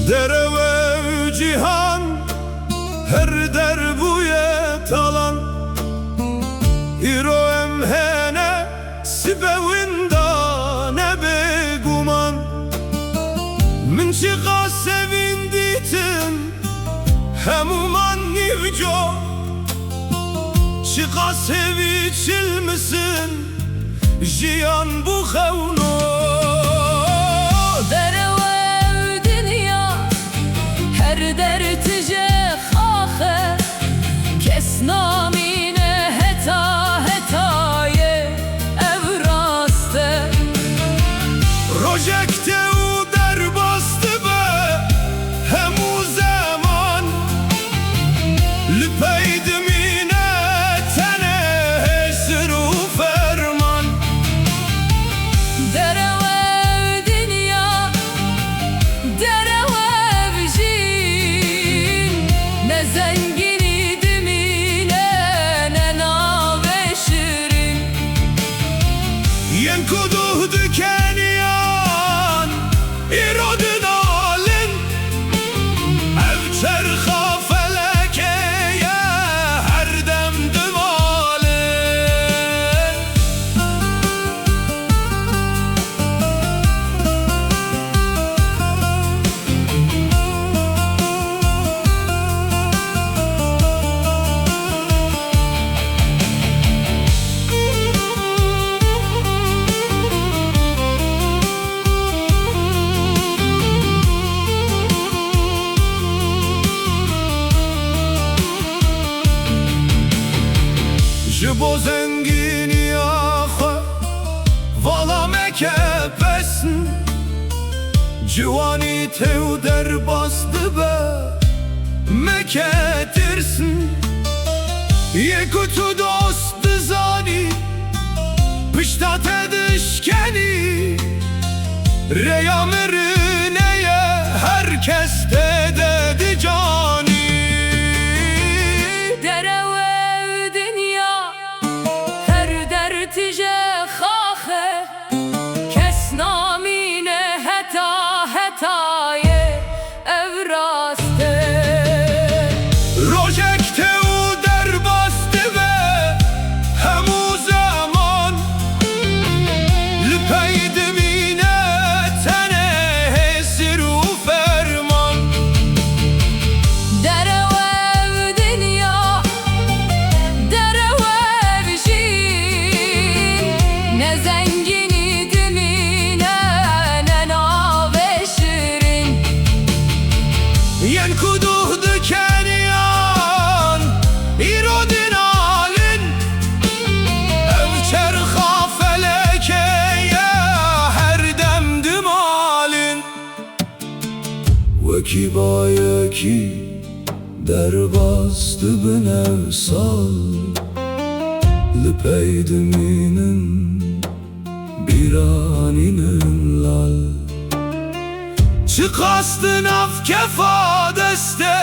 Dere ve cihan her der buye talan İro emhene sibewinda ne beguman Min çıka sevinditin hemuman nivco Çıka seviçil misin jiyan bu xevno Dere ve dünya her dertice xaxe kes namine heta hetaye evraste Rojekte u der bastı be hemu zaman Lüpeydim yine tene hesir u ferman Dere ve dünya dere ve vjin ne zengini dimine ne nave şirin Yen kuduh dükeniyan İrodun alin Ev çerha felekeye her dem dümalin Jibo zengini axe vala meke pesn Civani tev der bastı be meke tirsin Yekutu dost zani piştat edişkeni Reya merineye herkes dedi cani Dere ve dünya her dertice xaxe kes namine heta hetaye evraste Rojekte u der bastı ve hemu zaman Lüpeydim yine tene hesir u ferman Dere ve dünya dere ve vjin ne zengini dimine ne nave şirin Yen kuduh dükeniyan İrodun alin Ev çerha felekeye her dem dümalin Ve kibaye ki der bastı bin evsal Lüpeydiminin bir aninin lal Çıkastın af kefa deste